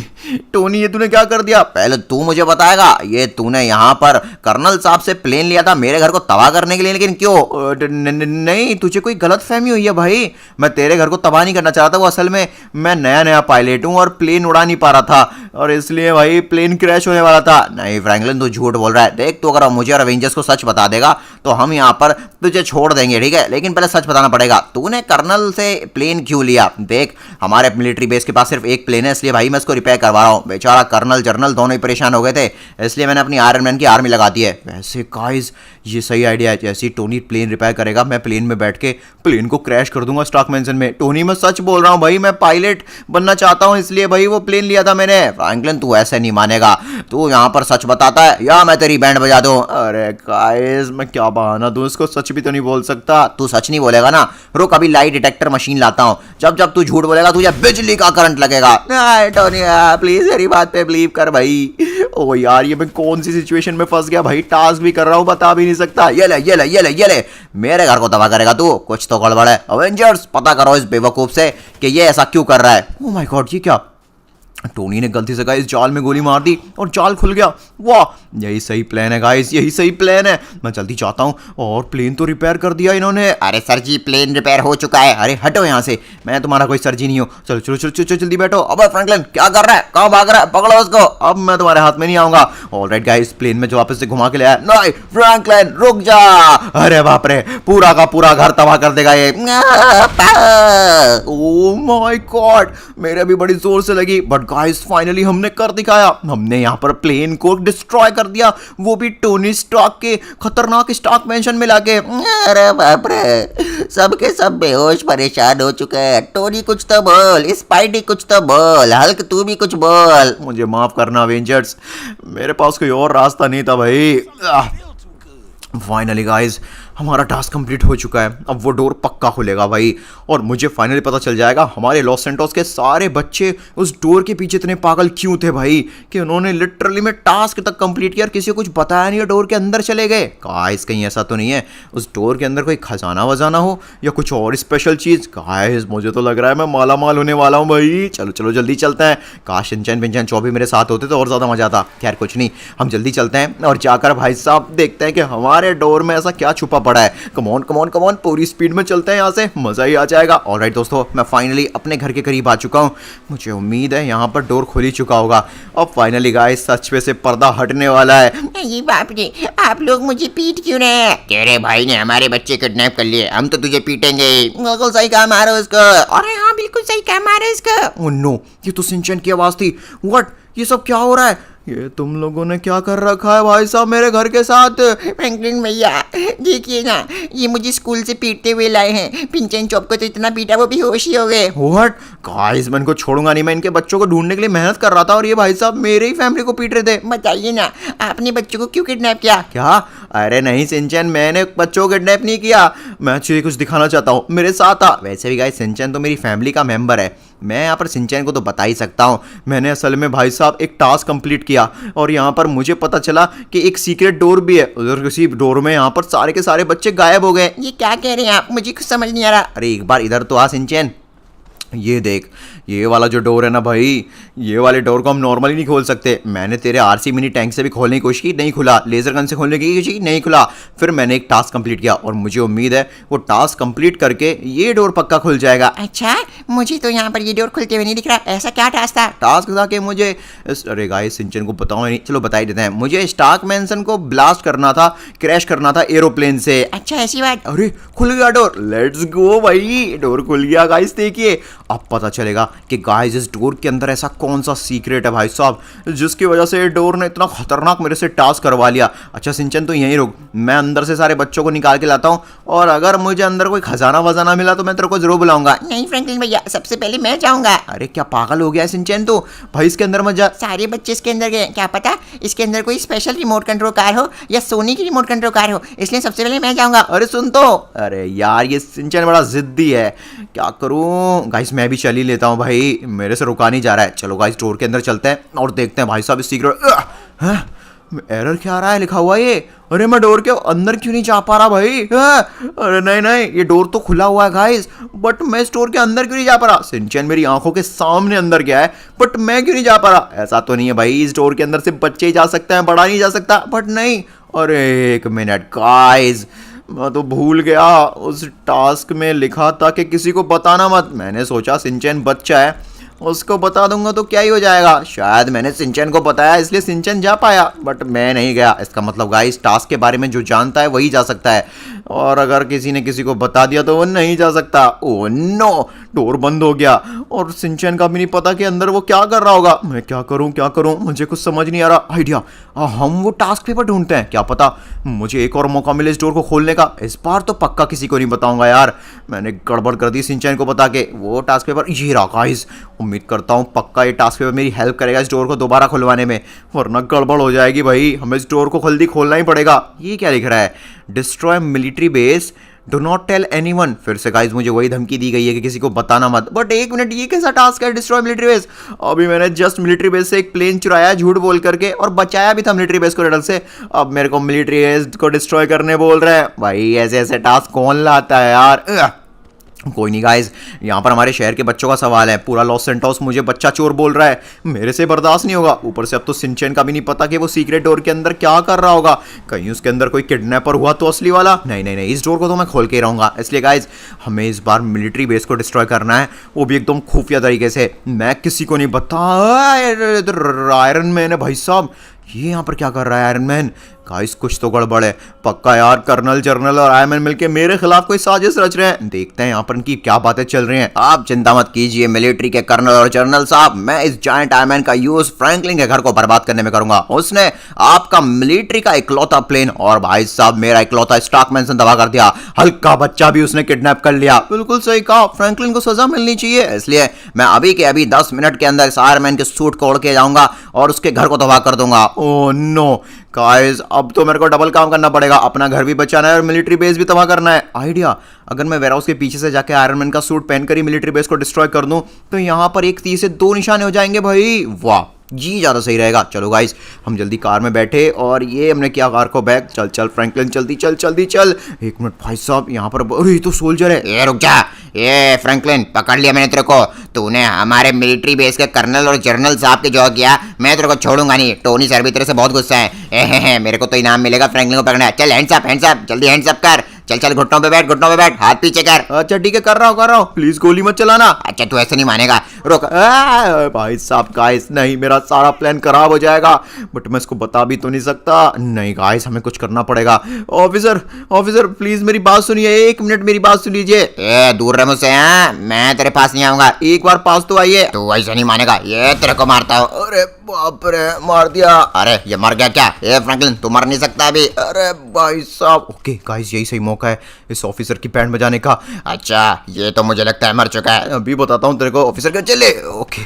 ये तूने क्या कर दिया? पहले तू मुझे बताएगा। ये तूने यहाँ पर कर्नल साहब से प्लेन लिया था मेरे घर को तबाह करने के लिए, लेकिन क्यों? नहीं, तुझे कोई गलत फहमी हुई है भाई। मैं तेरे घर को तबाह नहीं करना चाह रहा था। वो असल में मैं नया पायलट हूँ और प्लेन उड़ा नहीं पा रहा था, और इसलिए भाई प्लेन क्रैश होने वाला था। नहीं फ्रैंकलिन, तू झूठ बोल रहा है। देख, तू अगर मुझे और अवेंजर्स को सच बता देगा तो हम यहाँ पर तुझे छोड़ देंगे, ठीक है? लेकिन पहले सच बताना पड़ेगा, तूने कर्नल से प्लेन क्यों लिया? देख, हमारे मिलिट्री बेस के पास सिर्फ एक प्लेन है, इसलिए भाई मैं इसको रिपेयर करवा रहा हूँ। बेचारा कर्नल जर्नल दोनों ही परेशान हो गए थे, इसलिए मैंने अपनी आयरन मैन की आर्मी लगा दी है। वैसे गाइस ये सही आइडिया है। जैसे ही टोनी प्लेन रिपेयर करेगा मैं प्लेन में बैठ के प्लेन को क्रैश कर दूंगा स्टॉक मेंशन में। टोनी मैं सच बोल रहा हूँ भाई, मैं पायलट बनना चाहता हूँ, इसलिए भाई वो प्लेन लिया था मैंने। फ्रैंकलिन तू ऐसे नहीं मानेगा, तू यहाँ पर सच बताता है या मैं तेरी बैंड बजा दूं। अरे गाइस मैं क्या बहाना दूं इसको? सच भी तो नहीं बोल सकता। तू सच नहीं बोलेगा ना? रुक, अभी लाई डिटेक्टर मशीन लाता हूँ। जब जब तू झूठ बोलेगा तुझे बिजली का करंट लगेगा। टोनी प्लीज मेरी बात पे बिलीव कर भाई। ओ यार, ये मैं कौन सी सिचुएशन में फंस गया भाई? टास्क भी कर रहा हूँ, बता भी नहीं सकता। ये ले ये ले ये ले ये ले, मेरे घर को तबाह करेगा तू? कुछ तो गड़बड़ है। अवेंजर्स पता करो इस बेवकूफ से कि ये ऐसा क्यों कर रहा है। ओह माय गॉड, ये क्या? टोनी ने गलती से गाइस जाल में गोली मार दी और जाल खुल गया। वाह, यही सही प्लान है गाइस, यही सही प्लान है। मैं जल्दी चाहता हूँ। और प्लेन तो रिपेयर कर दिया इन्होंने। अरे सर जी, प्लेन रिपेयर हो चुका है। अरे हटो यहाँ से, मैं तुम्हारा कोई सर्जी नहीं हूँ। चलो चलो चलो चलो जल्दी बैठो। अब फ्रैंकलिन क्या कर रहा है? कहाँ भाग रहा है? पकड़ो उसको। अब मैं तुम्हारे हाथ में नहीं आऊंगा। ऑलराइट गाइस, प्लेन में जो वापस से घुमा के ले आया। नहीं फ्रैंकलिन रुक जा। अरे बाप रे, पूरा का पूरा घर तबाह कर देगा ये। ओह माय गॉड, मेरे भी बड़ी जोर से लगी। बट गाइस फाइनली हमने कर दिखाया। हमने यहाँ पर प्लेन को डिस्ट्रॉय कर दिया, वो भी टोनी स्टार्क के खतरनाक स्टॉक मेंशन में लाके। अरे बाप रे, सबके सब बेहोश परेशान हो चुके हैं। टोनी कुछ तो बोल, स्पाइडी कुछ तो बोल, हल्क तू भी कुछ बोल। मुझे माफ करना अवेंजर्स, मेरे पास कोई और रास्ता नहीं था भाई। फाइनली गाइस हमारा टास्क कंप्लीट हो चुका है। अब वो डोर पक्का खुलेगा भाई, और मुझे फाइनली पता चल जाएगा हमारे लॉस सेंटोस के सारे बच्चे उस डोर के पीछे इतने पागल क्यों थे भाई, कि उन्होंने लिटरली में टास्क तक कंप्लीट किया और किसी को कुछ बताया नहीं और डोर के अंदर चले गए। गाइस कहीं ऐसा तो नहीं है उस डोर के अंदर कोई खजाना वजाना हो या कुछ और स्पेशल चीज। गाइस मुझे तो लग रहा है मैं माला माल होने वाला हूँ भाई। चलो चलो जल्दी चलते हैं। काश शिनचैन पिंचैन चौबी मेरे साथ होते तो और ज्यादा मजा आता। खैर कुछ नहीं, हम जल्दी चलते हैं और जाकर भाई साहब देखते हैं कि हमारे डोर में ऐसा क्या छुपा पड़ा है। कमॉन कमॉन कमॉन, पूरी स्पीड में चलते हैं यहाँ से, मजा ही आ जाएगा। ऑलराइट दोस्तों, मैं फाइनली अपने घर के करीब आ चुका हूँ। मुझे उम्मीद है यहाँ पर डोर खुल ही चुका होगा। अब फाइनली गाइस सच में से पर्दा हटने वाला है। ये बाप रे, आप लोग मुझे पीट क्यों रहे हैं? तेरे भाई ने हमारे बच्चे किडनैप कर लिए, हम तो तुझे पीटेंगे। बिल्कुल सही कहा, मारो उसको। अरे हाँ बिल्कुल सही कहा, मारो इसको। ओह नो, ये तो सिंचन की आवाज थी। व्हाट, ये सब क्या हो रहा है? ये तुम लोगों ने क्या कर रखा है भाई साहब मेरे घर के साथ? फ्रैंकलिन भैया देखिए ना, ये मुझे स्कूल से पीटते हुए लाए हैं। पिंचन चौप को तो इतना पीटा वो बेहोश ही हो गए। व्हाट गाइस, मैं इनको छोड़ूंगा नहीं। मैं इनके बच्चों को ढूंढने के लिए मेहनत कर रहा था और ये भाई साहब मेरे ही फैमिली को पीट रहे थे। बताइए ना, आपने बच्चों को क्यों किडनैप किया? क्या? अरे नहीं सिंचन, मैंने बच्चों को किडनैप नहीं किया। मैं तुझे कुछ दिखाना चाहता हूँ, मेरे साथ आ। वैसे भी गाइस सिंचन तो मेरी फैमिली का मेंबर है, मैं यहाँ पर सिंचन को तो बता ही सकता हूँ। मैंने असल में भाई साहब एक टास्क कंप्लीट किया और यहाँ पर मुझे पता चला कि एक सीक्रेट डोर भी है। उधर किसी डोर में यहाँ पर सारे के सारे बच्चे गायब हो गए। ये क्या कह रहे हैं आप? मुझे कुछ समझ नहीं आ रहा। अरे एक बार इधर तो आ सिंचन। ये देख, ये वाला जो डोर है ना भाई, ये वाले डोर को हम नॉर्मली नहीं खोल सकते। मैंने तेरे आरसी मिनी टैंक से भी खोलने की कोशिश की, नहीं खुला। लेजर गन से खोलने की कोशिश की, नहीं खुला। फिर मैंने एक टास्क कंप्लीट किया और मुझे उम्मीद है वो टास्क कंप्लीट करके ये डोर पक्का खुल जाएगा। अच्छा, मुझे तो यहाँ पर ये डोर खुलते हुए नहीं दिख रहा। ऐसा क्या टास्क था? टास्क था कि मुझे अरे गाइस सिंचन को बताओ नहीं, चलो बता ही देते हैं। मुझे स्टार्क मैंसन को ब्लास्ट करना था, क्रैश करना था एरोप्लेन से। अच्छा ऐसी बात। अरे खुल गया डोर, लेट्स गो भाई, डोर खुल गया गाइस। देखिए अब पता चलेगा कि गाइस इस डोर के अंदर ऐसा कौन सा सीक्रेट है भाई साहब, जिसकी वजह से डोर ने इतना खतरनाक मेरे से टास्क करवा लिया। अच्छा सिंचन तो यहीं रुक, मैं अंदर से सारे बच्चों को निकाल के लाता हूँ और अगर मुझे अंदर कोई खजाना वजाना मिला तो मैं तेरे को जरूर बुलाऊंगा। नहीं फ्रैंकलिन भैया, सबसे पहले मैं जाऊंगा। अरे क्या पागल हो गया है सिंचन तो? भाई इसके अंदर मत जा। सारे बच्चे इसके अंदर गए, क्या पता इसके अंदर कोई स्पेशल रिमोट कंट्रोल कार हो या सोनी की रिमोट कंट्रोल कार हो, इसलिए सबसे पहले मैं जाऊंगा। अरे सुन तो, अरे यार ये सिंचन बड़ा जिद्दी है, क्या करूं। गाइस मैं भी चल ही लेता हूं भाई, मेरे से रुका नहीं जा रहा है। चलो गाइस डोर के अंदर चलते हैं और देखते हैं भाई साहब इस सीक्रेट। एरर क्या आ रहा है लिखा हुआ ये? अरे मैं डोर के अंदर क्यों नहीं जा पा रहा भाई? अरे नहीं नहीं, ये डोर तो खुला हुआ है गाइस, बट मैं इस डोर के अंदर क्यों नहीं जा पा रहा? सिंचन मेरी आंखों के सामने अंदर गया है, बट मैं क्यों नहीं जा पा रहा? ऐसा तो नहीं है भाई इस डोर के अंदर सिर्फ बच्चे ही जा सकते हैं, बड़ा नहीं जा सकता? बट नहीं, अरे एक मिनट गाइस, मैं तो भूल गया उस टास्क में लिखा था कि किसी को बताना मत। मैंने सोचा सिंचन बच्चा है, उसको बता दूंगा तो क्या ही हो जाएगा। शायद मैंने सिंचन को बताया इसलिए सिंचन जा पाया, बट मैं नहीं गया। इसका मतलब गाइस टास्क के बारे में जो जानता है वही जा सकता है, और अगर किसी ने किसी को बता दिया तो वो नहीं जा सकता। ओह नो, डोर बंद हो गया और सिंचन का भी नहीं पता कि अंदर वो क्या कर रहा होगा। मैं क्या करूं, मुझे कुछ समझ नहीं आ रहा। आइडिया, हम वो टास्क पेपर ढूंढते हैं, क्या पता मुझे एक और मौका मिले इस डोर को खोलने का। इस बार तो पक्का किसी को नहीं बताऊंगा यार, मैंने गड़बड़ कर दी सिंचन को बता के। वो टास्क पेपर ये रहा गाइस, उम्मीद करता हूँ पक्का ये टास्क पेपर मेरी हेल्प करेगा इस डोर को दोबारा खुलवाने में, वरना गड़बड़ हो जाएगी भाई। हमें इस डोर को जल्दी खोलना ही पड़ेगा। ये क्या लिख रहा है? Destroy military base, do not tell anyone. फिर से गाइस मुझे वही धमकी दी गई है कि किसी को बताना मत। बट एक मिनट, ये कैसा टास्क है डिस्ट्रॉय मिलिट्री बेस? अभी मैंने जस्ट मिलिट्री बेस से एक प्लेन चुराया झूठ बोल करके और बचाया भी था मिलिट्री बेस को रेडल से। अब मेरे को मिलिट्री बेस को डिस्ट्रॉय करने बोल रहे हैं भाई। ऐसे ऐसे टास्क कौन लाता है यार? कोई नहीं गाइस, यहाँ पर हमारे शहर के बच्चों का सवाल है। पूरा लॉस सेंटोस मुझे बच्चा चोर बोल रहा है, मेरे से बर्दाश्त नहीं होगा। ऊपर से अब तो सिंचन का भी नहीं पता कि वो सीक्रेट डोर के अंदर क्या कर रहा होगा। कहीं उसके अंदर कोई किडनैपर हुआ तो असली वाला? नहीं नहीं नहीं, इस डोर को तो मैं खोल के ही रहूंगा। इसलिए गाइस हमें इस बार मिलिट्री बेस को डिस्ट्रॉय करना है, वो भी एकदम खुफिया तरीके से। मैं किसी को नहीं बता। आयरन मैन है भाई साहब, ये यहाँ पर क्या कर रहा है आयरन मैन? गाइस कुछ तो गड़बड़ है पक्का यार। कर्नल जर्नल और आयरन मिलके मेरे खिलाफ कोई साजिश रच रहे हैं। देखते हैं यहाँ पर इनकी क्या बातें चल रही हैं। आप चिंता मत कीजिए मिलिट्री के कर्नल और जनरल साहब, मैं इस जायंट आयरन का यूज फ्रैंकलिन के घर को बर्बाद करने में करूंगा। उसने आपका मिलिट्री का इकलौता प्लेन और भाई साहब मेरा इकलौता स्टॉक मैंसन तबाह कर दिया। हल्का बच्चा भी उसने किडनैप कर लिया। बिल्कुल सही कहा, फ्रैंकलिन को सजा मिलनी चाहिए। इसलिए मैं अभी के अभी 10 मिनट के अंदर इस आयरन मैन के सूट को उड़ के जाऊंगा और उसके घर को तबाह कर दूंगा। ओह नो गाइस, अब तो मेरे को डबल काम करना पड़ेगा। अपना घर भी बचाना है और मिलिट्री बेस भी तबाह करना है। आइडिया, अगर मैं वेयरहाउस के पीछे से जाके आयरन मैन का सूट पहनकर ही मिलिट्री बेस को डिस्ट्रॉय कर दूं तो यहाँ पर एक तीर से 2 निशाने हो जाएंगे भाई। वाह, जी ज़्यादा सही रहेगा। चलो गाइस, हम जल्दी कार में बैठे और ये हमने किया कार को बैक। चल चल फ्रैंकलिन, जल्दी चल जल्दी चल। 1 मिनट भाई साहब, यहाँ पर अरे ये तो सोल्जर है। ये रुक जा, ये फ्रैंकलिन पकड़ लिया मैंने तेरे को। तूने हमारे मिलिट्री बेस के कर्नल और जनरल साहब के जो किया, मैं तेरे को छोड़ूंगा नहीं। टोनी सर भी तेरे से बहुत गुस्सा है। मेरे को तो इनाम मिलेगा फ्रैंकलिन को पकड़ना है। चल हैंड्स अप, जल्दी हैंड्स अप कर। चल चल, घुटनों पे बैठ, हाथ पीछे कर। अच्छा ठीक है, कर रहा हूँ। प्लीज गोली मत चलाना। अच्छा तू ऐसे नहीं मानेगा, रुक। भाई साहब गाइस, नहीं, मेरा सारा प्लान खराब हो जाएगा। बट मैं इसको बता भी तो नहीं सकता। नहीं गाइस, हमें कुछ करना पड़ेगा। ऑफिसर प्लीज मेरी बात सुनिए, 1 मिनट मेरी बात सुन लीजिए। ए दूर रह मुझसे, मैं तेरे पास नहीं आऊंगा। एक बार पास तो आइए। तू ऐसे नहीं मानेगा, ये तेरे को मारता हूँ। अरे बाप रे, मार दिया। अरे ये मर गया क्या? ए फ्रैंकलिन, तू मर नहीं सकता अभी। अरे भाई साहब, ओके गाइस, यही सही मौका है इस ऑफिसर की बैंड बजाने का। अच्छा, ये तो मुझे लगता है मर चुका है। अभी बताता हूँ तेरे को। ऑफिसर के चले। ओके,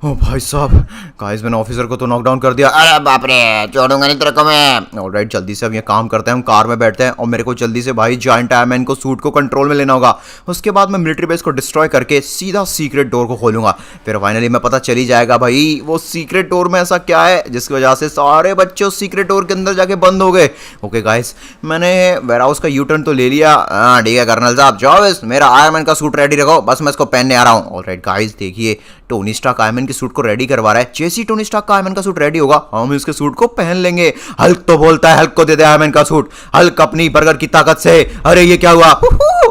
ओ भाई साहब, गाइस मैंने ऑफिसर को तो नॉकडाउन कर दिया। अरे बाप रे, छोड़ूंगा नहीं तेरे को मैं। ऑलराइट, जल्दी से अब ये काम करते हैं, हम कार में बैठते हैं और मेरे को जल्दी से भाई जायंट आयरन को सूट को कंट्रोल में लेना होगा। उसके बाद मैं मिलिट्री बेस को डिस्ट्रॉय करके सीधा सीक्रेट डोर को खोलूंगा। फिर फाइनली मैं पता चल ही जाएगा भाई वो सीक्रेट डोर में ऐसा क्या है जिसकी वजह से सारे बच्चे उस सीक्रेट डोर के अंदर जाके बंद हो गए। ओके गाइस, मैंने वेयरहाउस का यू टर्न तो ले लिया। हाँ ठीक है कर्नल साहब, जाओ मेरा आयरन मैन का सूट रेडी रखो, बस मैं इसको पहनने आ रहा हूँ। ऑलराइट गाइस, देखिए टोनी स्टार्क आयरन मैन के सूट को रेडी करवा रहा है। जैसे ही टोनी स्टार्क का आयरन मैन का सूट रेडी होगा, हम इसके सूट को पहन लेंगे। हल्क तो बोलता है हल्क को दे दे आयरन मैन का सूट। हल्क अपनी बर्गर की ताकत से, अरे ये क्या हुआ,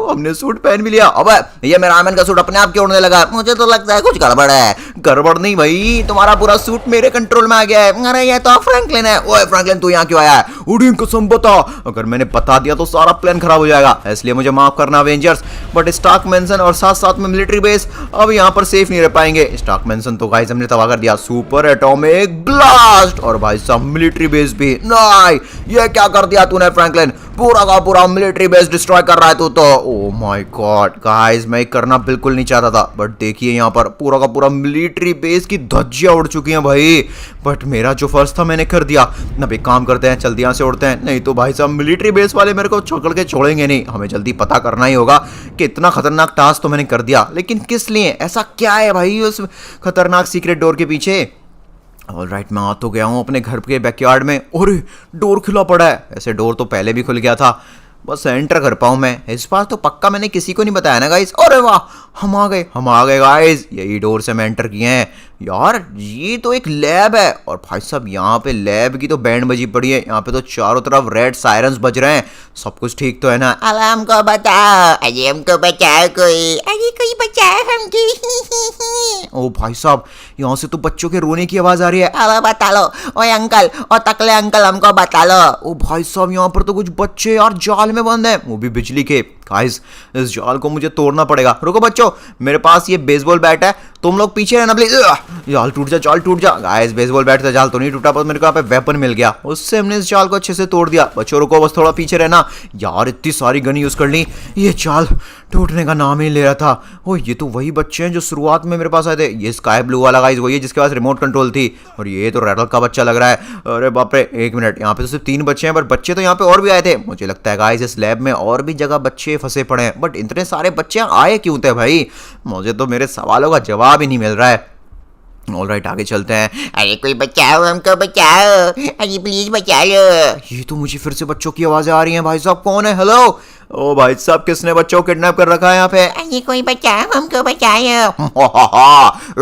हमने सूट पहन भी लिया। अबे ये मेरा आयरन मैन का सूट अपने आप क्यों उड़ने लगा? मुझे तो लगता है कुछ गड़बड़ है। गड़बड़ नहीं भाई, तुम्हारा पूरा सूट मेरे कंट्रोल में आ गया है। अरे ये तो फ्रैंकलिन है। ओए फ्रैंकलिन, तू यहाँ क्यों आया है? उड़ी कसम बता, अगर मैंने बता दिया तो सारा प्लान खराब हो जाएगा। इसलिए मुझे माफ करना अवेंजर्स, बट स्टार्क मैंसन और साथ साथ में मिलिट्री बेस अब यहाँ पर सेफ नहीं रह पाएंगे। स्टार्क मैंसन तो गाइस हमने तबाह कर दिया, सुपर एटॉमिक ब्लास्ट, और भाई साहब मिलिट्री बेस भी। नहीं, ये क्या कर दिया तूने फ्रैंकलिन? पूरा का पूरा मिलिट्री बेस डिस्ट्रॉय कर रहा है तू तो। ओह माय गॉड गाइस, मैं करना बिल्कुल नहीं चाहता था, बट देखिए यहाँ पर पूरा का पूरा मिलिट्री बेस की धज्जियां उड़ चुकी हैं भाई। बट मेरा जो फर्ज था मैंने कर दिया। अब एक काम करते हैं, जल्दी यहाँ से उड़ते हैं, नहीं तो भाई साहब मिलिट्री बेस वाले मेरे को पकड़ के छोड़ेंगे नहीं। हमें जल्दी पता करना ही होगा कि इतना खतरनाक टास्क तो मैंने कर दिया, लेकिन किस लिए, ऐसा क्या है भाई उस खतरनाक सीक्रेट डोर के पीछे। ऑलराइट, मैं आ तो गया हूँ अपने घर के बैकयार्ड में। और डोर खुला पड़ा है। ऐसे डोर तो पहले भी खुल गया था, बस एंटर कर पाऊँ मैं। इस बार तो पक्का मैंने किसी को नहीं बताया ना गाइस। अरे वाह, हम आ गए गाइस। यही डोर से मैं एंटर किए हैं। यार ये तो एक लैब है, और भाई साहब यहाँ पे लैब की तो बैंड बजी पड़ी है। यहाँ पे तो चारों तरफ रेड सायरन्स बज रहे हैं। सब कुछ ठीक तो है ना? अलार्म को बताओ, अरे हमको बचाओ कोई, अरे कोई बचाओ हमको। ओ भाई साहब, यहाँ से तो बच्चों के रोने की आवाज आ रही है। अरे बता लो, ओए अंकल, ओ तकले अंकल हमको बता लो। ओ भाई साहब, यहाँ पर तो कुछ बच्चे यार जाल में बंद हैं, वो भी बिजली के। गाइस इस जाल को मुझे तोड़ना पड़ेगा। रुको बच्चों, मेरे पास ये बेसबॉल बैट है, तुम लोग पीछे रहना प्लीज। जाल टूट जा, जाल टूट जा। गाइस बेसबॉल बैट से जाल तो नहीं टूटा, बस मेरे को यहाँ पे वेपन मिल गया, उससे हमने इस जाल को अच्छे से तोड़ दिया। बच्चों रुको, बस थोड़ा पीछे रहना। यार इतनी सारी गन यूज कर ली, ये जाल टूटने का नाम ही ले रहा था। ओ ये तो वही बच्चे हैं जो शुरुआत में मेरे पास आए थे। ये स्काई ब्लू वाला गाइस वही है जिसके पास रिमोट कंट्रोल थी, और ये तो रेडल का बच्चा लग रहा है। अरे बाप रे, 1 मिनट, यहाँ पे तो सिर्फ 3 बच्चे हैं, पर बच्चे तो यहाँ पे और भी आए थे। मुझे लगता है गाइस इस लैब में और भी जगह बच्चे फंसे पड़े हैं, बट इतने सारे बच्चे आए क्यों थे भाई? मुझे तो मेरे सवालों का जवाब ही नहीं मिल रहा है। ऑलराइट, आगे चलते हैं। अरे कोई बचाओ हमको, बचाओ, अरे प्लीज बचा लो। ये तो मुझे फिर से बच्चों की आवाजें आ रही हैं। भाई साहब कौन है? हेलो, ओ भाई साहब, किसने बच्चों को किडनैप कर रखा है यहाँ पे? अरे कोई बचाओ हमको, बचाओ।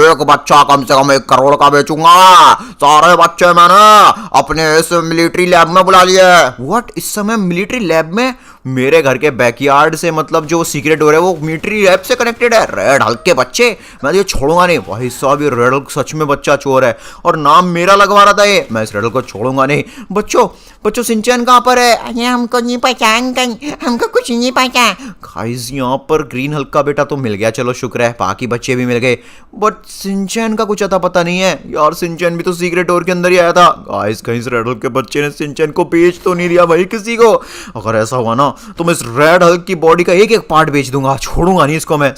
एक बच्चा कम से कम 1 करोड़ का बेचूंगा। सारे बच्चे मैंने अपने इस मिलिट्री लैब में बुला लिए। व्हाट, इस समय मिलिट्री लैब में? मेरे घर के बैकयार्ड से मतलब जो सीक्रेट डोर है वो मिलिट्री लैब से कनेक्टेड है। रेड हल्क के बच्चे, मैं तो ये छोड़ूंगा नहीं भाई साहब, ये रेड हल्क सच में बच्चा चोर है और नाम मेरा लगवा रहा था ये, मैं इस रेड हल्क को छोड़ूंगा नहीं। बच्चों सिंचैन कहाँ पर है? अरे हमको नहीं पहचान, हमको कुछ नहीं पता। गाइस यहाँ पर ग्रीन हल्क का बेटा तो मिल गया, चलो शुक्र है, बाकी बच्चे भी मिल गए, बट सिंचैन का कुछ अता पता नहीं है यार। सिंचैन भी तो सीक्रेट डोर के अंदर ही आया था। गाइस कहीं इस रेड हल्क के बच्चे ने सिंचैन को बेच तो नहीं दिया भाई किसी को? अगर ऐसा हुआ ना तो मैं इस रेड हल्क की बॉडी का एक एक पार्ट बेच दूंगा, छोड़ूंगा नहीं इसको मैं।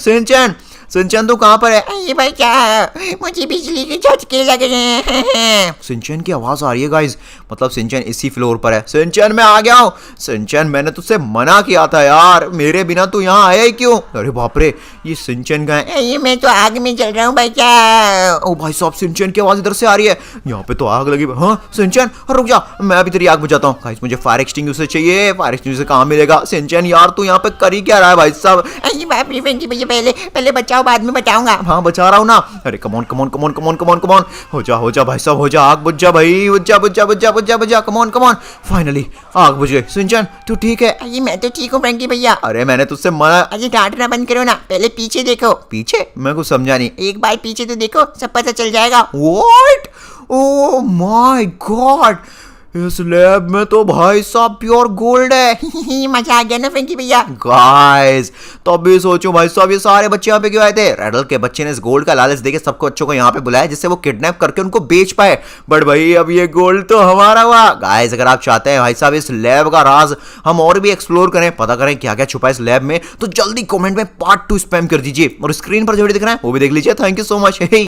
सिंचैन तू कहाँ पर है? अरे भाई क्या, मुझे बिजली के झटके लग रहे हैं। सिंचैन की आवाज आ रही है गाइस, मतलब सिंचैन इसी फ्लोर पर है। सिंचैन मैं आ गया हूँ। सिंचैन मैंने तुझसे मना किया था यार, मेरे बिना तू यहाँ आया ही क्यों? अरे बाप रे, ये सिंचैन का है। ये मैं तो आग में जल रहा हूँ भाई क्या। ओ भाई साहब सिंचैन की आवाज इधर से आ रही है, यहाँ पे तो आग लगी। हाँ सिंचैन रुक जा, मैं अभी तेरी आग बुझाता हूँ। गाइस मुझे फायर एक्सटिंग्विशर चाहिए, फायर एक्सटिंग्विशर कहाँ मिलेगा? सिंचैन यार तू यहाँ पे कर ही क्या रहा है भाई साहब? अरे बाप रे फ्रेंकी भैया, पहले बचाओ, बाद में बताऊंगा। हाँ बचा रहा हूँ ना। अरे come on come on come on come on come on come on, हो जा भाई साहब, हो जा, आग बुझ जा भाई, बुझ जा, कमॉन कमॉन। फाइनली आग बुझ गई। सिंचैन तू ठीक है? अरे मैं तो ठीक हूँ फ्रेंकी भैया। अरे मैंने तुझसे मना। अरे डांटना बंद करो ना, पहले पीछे देखो। पीछे? मैं कुछ समझा नहीं। एक बार पीछे तो देखो, सब पता चल जाएगा। What? Oh my God! इस लैब में तो भाई साहब प्योर गोल्ड है। मजा आ गया ना फ्रेंकी भैया। गाइस तब भी सोचो भाई साहब ये सारे बच्चे यहाँ पे क्यों आए थे? रेड हल्क के बच्चे ने इस गोल्ड का लालच देके सबको बच्चों को यहाँ पे बुलाया जिससे वो किडनैप करके उनको बेच पाए, बट भाई अब ये गोल्ड तो हमारा हुआ। गाइस अगर आप चाहते हैं भाई साहब इस लैब का राज हम और भी एक्सप्लोर करें, पता करें क्या क्या छुपा है इस लैब में, तो जल्दी कमेंट में पार्ट 2 स्पैम कर दीजिए और स्क्रीन पर जो दिख रहा है वो भी देख लीजिए। Thank you so much.